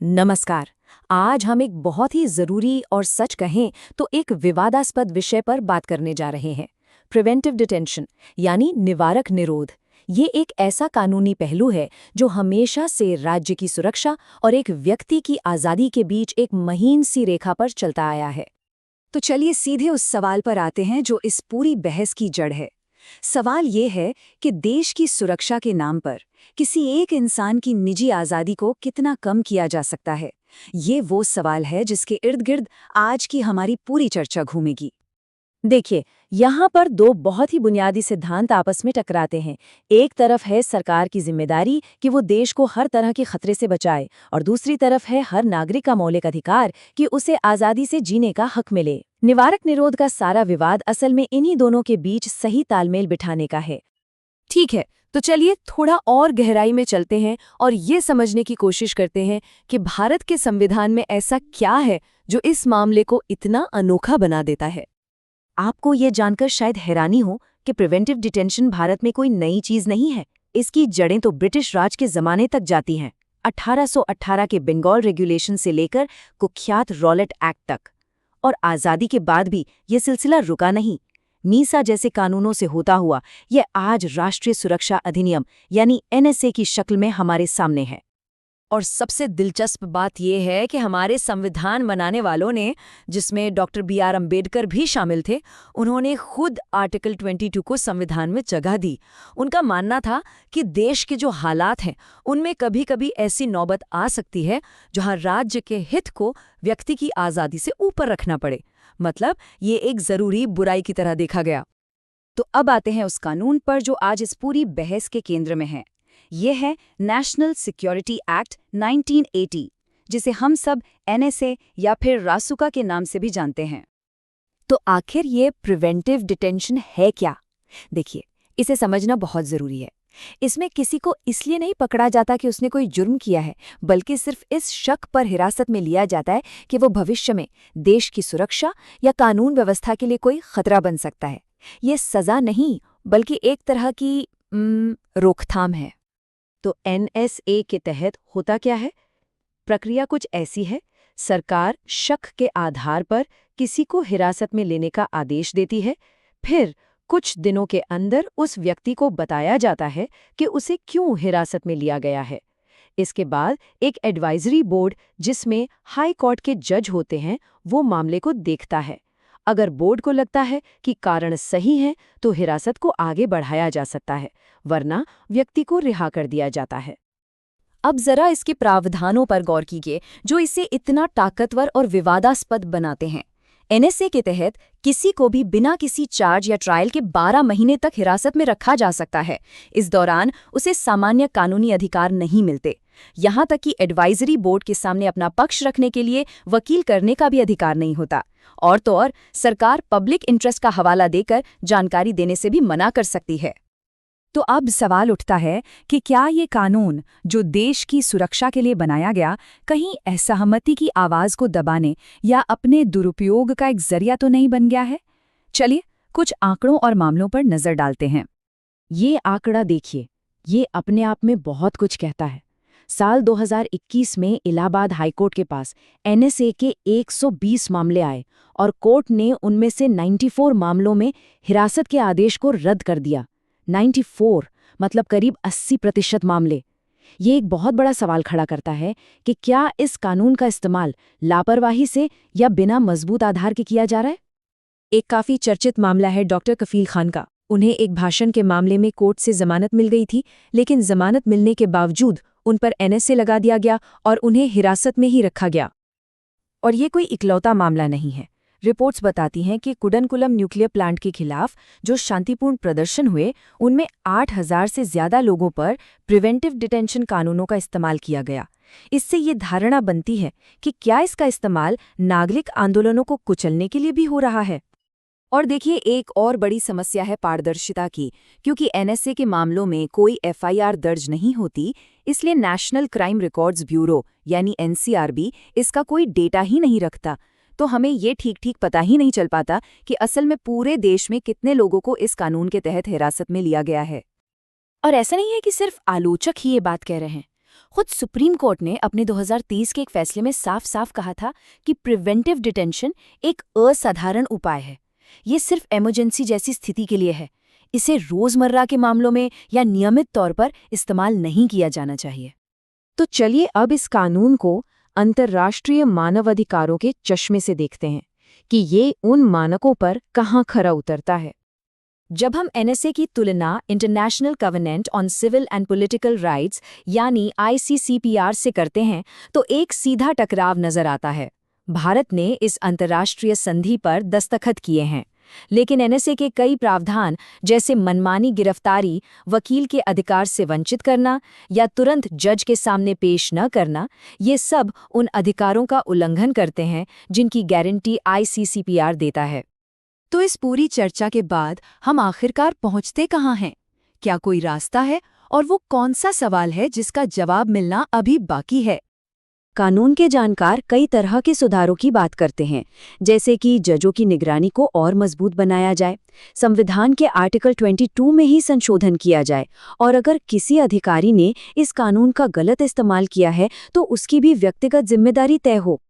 नमस्कार। आज हम एक बहुत ही ज़रूरी और सच कहें तो एक विवादास्पद विषय पर बात करने जा रहे हैं। प्रिवेंटिव डिटेंशन यानी निवारक निरोध। ये एक ऐसा कानूनी पहलू है जो हमेशा से राज्य की सुरक्षा और एक व्यक्ति की आज़ादी के बीच एक महीन सी रेखा पर चलता आया है। तो चलिए सीधे उस सवाल पर आते हैं जो इस पूरी बहस की जड़ है। सवाल ये है कि देश की सुरक्षा के नाम पर किसी एक इंसान की निजी आज़ादी को कितना कम किया जा सकता है। ये वो सवाल है जिसके इर्द गिर्द आज की हमारी पूरी चर्चा घूमेगी। देखिए, यहाँ पर दो बहुत ही बुनियादी सिद्धांत आपस में टकराते हैं। एक तरफ है सरकार की जिम्मेदारी कि वो देश को हर तरह के खतरे से बचाए, और दूसरी तरफ है हर नागरिक का मौलिक अधिकार कि उसे आज़ादी से जीने का हक मिले। निवारक निरोध का सारा विवाद असल में इन्हीं दोनों के बीच सही तालमेल बिठाने का है। ठीक है, तो चलिए थोड़ा और गहराई में चलते हैं और ये समझने की कोशिश करते हैं कि भारत के संविधान में ऐसा क्या है जो इस मामले को इतना अनोखा बना देता है। आपको ये जानकर शायद हैरानी हो कि प्रिवेंटिव डिटेंशन भारत में कोई नई चीज नहीं है। इसकी जड़ें तो ब्रिटिश राज के जमाने तक जाती हैं, 1818 के बंगाल रेगुलेशन से लेकर कुख्यात रॉलेट एक्ट तक। और आज़ादी के बाद भी ये सिलसिला रुका नहीं। मीसा जैसे कानूनों से होता हुआ ये आज राष्ट्रीय सुरक्षा अधिनियम यानी एनएसए की शक्ल में हमारे सामने है। और सबसे दिलचस्प बात यह है कि हमारे संविधान बनाने वालों ने, जिसमें डॉक्टर बी.आर. अम्बेडकर भी शामिल थे, उन्होंने खुद आर्टिकल 22 को संविधान में जगह दी। उनका मानना था कि देश के जो हालात हैं उनमें कभी-कभी ऐसी नौबत आ सकती है जहां राज्य के हित को व्यक्ति की आज़ादी से ऊपर रखना पड़े। मतलब ये एक ज़रूरी बुराई की तरह देखा गया। तो अब आते हैं उस कानून पर जो आज इस पूरी बहस के केंद्र में है। ये है नेशनल सिक्योरिटी एक्ट 1980, जिसे हम सब एनएसए या फिर रासुका के नाम से भी जानते हैं। तो आखिर ये प्रिवेंटिव डिटेंशन है क्या? देखिए, इसे समझना बहुत ज़रूरी है। इसमें किसी को इसलिए नहीं पकड़ा जाता कि उसने कोई जुर्म किया है, बल्कि सिर्फ इस शक पर हिरासत में लिया जाता है कि वो भविष्य में देश की सुरक्षा या कानून व्यवस्था के लिए कोई खतरा बन सकता है। ये सज़ा नहीं, बल्कि एक तरह की रोकथाम है। तो एनएसए के तहत होता क्या है? प्रक्रिया कुछ ऐसी है। सरकार शक के आधार पर किसी को हिरासत में लेने का आदेश देती है। फिर कुछ दिनों के अंदर उस व्यक्ति को बताया जाता है कि उसे क्यों हिरासत में लिया गया है। इसके बाद एक एडवाइजरी बोर्ड, जिसमें हाई कोर्ट के जज होते हैं, वो मामले को देखता है। अगर बोर्ड को लगता है कि कारण सही है तो हिरासत को आगे बढ़ाया जा सकता है, वरना व्यक्ति को रिहा कर दिया जाता है। अब जरा इसके प्रावधानों पर गौर कीजिए जो इसे इतना ताकतवर और विवादास्पद बनाते हैं। एनएसए के तहत किसी को भी बिना किसी चार्ज या ट्रायल के 12 महीने तक हिरासत में रखा जा सकता है। इस दौरान उसे सामान्य कानूनी अधिकार नहीं मिलते। यहाँ तक कि एडवाइजरी बोर्ड के सामने अपना पक्ष रखने के लिए वकील करने का भी अधिकार नहीं होता। और तो और सरकार पब्लिक इंटरेस्ट का हवाला देकर जानकारी देने से भी मना कर सकती है। तो अब सवाल उठता है कि क्या ये कानून, जो देश की सुरक्षा के लिए बनाया गया, कहीं असहमति की आवाज़ को दबाने या अपने दुरुपयोग का एक जरिया तो नहीं बन गया है? चलिए कुछ आंकड़ों और मामलों पर नज़र डालते हैं। ये आंकड़ा देखिए, ये अपने आप में बहुत कुछ कहता है। साल 2021 में इलाहाबाद हाईकोर्ट के पास एनएसए के 120 मामले आए और कोर्ट ने उनमें से 94 मामलों में हिरासत के आदेश को रद्द कर दिया। 94 मतलब करीब 80% मामले। ये एक बहुत बड़ा सवाल खड़ा करता है कि क्या इस कानून का इस्तेमाल लापरवाही से या बिना मजबूत आधार के किया जा रहा है। एक काफ़ी चर्चित मामला है डॉक्टर कफील खान का। उन्हें एक भाषण के मामले में कोर्ट से जमानत मिल गई थी, लेकिन जमानत मिलने के बावजूद उन पर एनएसए लगा दिया गया और उन्हें हिरासत में ही रखा गया। और ये कोई इकलौता मामला नहीं है। रिपोर्ट्स बताती हैं कि कुडनकुलम न्यूक्लियर प्लांट के खिलाफ जो शांतिपूर्ण प्रदर्शन हुए, उनमें 8,000 से ज्यादा लोगों पर प्रिवेंटिव डिटेंशन कानूनों का इस्तेमाल किया गया। इससे ये धारणा बनती है कि क्या इसका इस्तेमाल नागरिक आंदोलनों को कुचलने के लिए भी हो रहा है। और देखिए, एक और बड़ी समस्या है पारदर्शिता की। क्योंकि एनएसए के मामलों में कोई एफआईआर दर्ज नहीं होती, इसलिए नेशनल क्राइम रिकॉर्ड्स ब्यूरो यानी एनसीआरबी इसका कोई डेटा ही नहीं रखता। तो हमें ये ठीक पता ही नहीं चल पाता कि असल में पूरे देश में कितने लोगों को इस कानून के तहत हिरासत में लिया गया है। और ऐसा नहीं है कि सिर्फ आलोचक ही ये बात कह रहे हैं। खुद सुप्रीम कोर्ट ने अपने 2030 के एक फैसले में साफ साफ कहा था कि प्रिवेंटिव डिटेंशन एक असाधारण उपाय है। ये सिर्फ इमरजेंसी जैसी स्थिति के लिए है। इसे रोजमर्रा के मामलों में या नियमित तौर पर इस्तेमाल नहीं किया जाना चाहिए। तो चलिए अब इस कानून को अंतर्राष्ट्रीय मानवाधिकारों के चश्मे से देखते हैं कि ये उन मानकों पर कहाँ खरा उतरता है। जब हम एनएसए की तुलना international covenant on civil and political rights यानी ICCPR से करते हैं तो एक सीधा टकराव नजर आता है। भारत ने इस अंतर्राष्ट्रीय संधि पर दस्तखत किए हैं, लेकिन एनएसए के कई प्रावधान जैसे मनमानी गिरफ्तारी, वकील के अधिकार से वंचित करना या तुरंत जज के सामने पेश न करना, ये सब उन अधिकारों का उल्लंघन करते हैं जिनकी गारंटी ICCPR देता है। तो इस पूरी चर्चा के बाद हम आखिरकार पहुंचते कहाँ हैं? क्या कोई रास्ता है और वो कौन सा सवाल है जिसका जवाब मिलना अभी बाकी है? कानून के जानकार कई तरह के सुधारों की बात करते हैं, जैसे कि जजों की निगरानी को और मजबूत बनाया जाए, संविधान के आर्टिकल 22 में ही संशोधन किया जाए, और अगर किसी अधिकारी ने इस कानून का गलत इस्तेमाल किया है तो उसकी भी व्यक्तिगत जिम्मेदारी तय हो।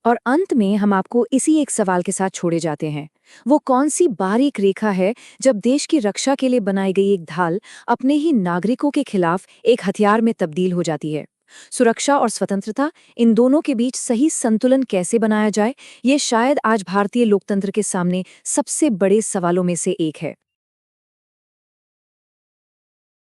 और अंत में हम आपको इसी एक सवाल के साथ छोड़े जाते हैं। वो कौन सी बारीक रेखा है जब देश की रक्षा के लिए बनाई गई एक ढाल अपने ही नागरिकों के खिलाफ एक हथियार में तब्दील हो जाती है? सुरक्षा और स्वतंत्रता, इन दोनों के बीच सही संतुलन कैसे बनाया जाए, ये शायद आज भारतीय लोकतंत्र के सामने सबसे बड़े सवालों में से एक है।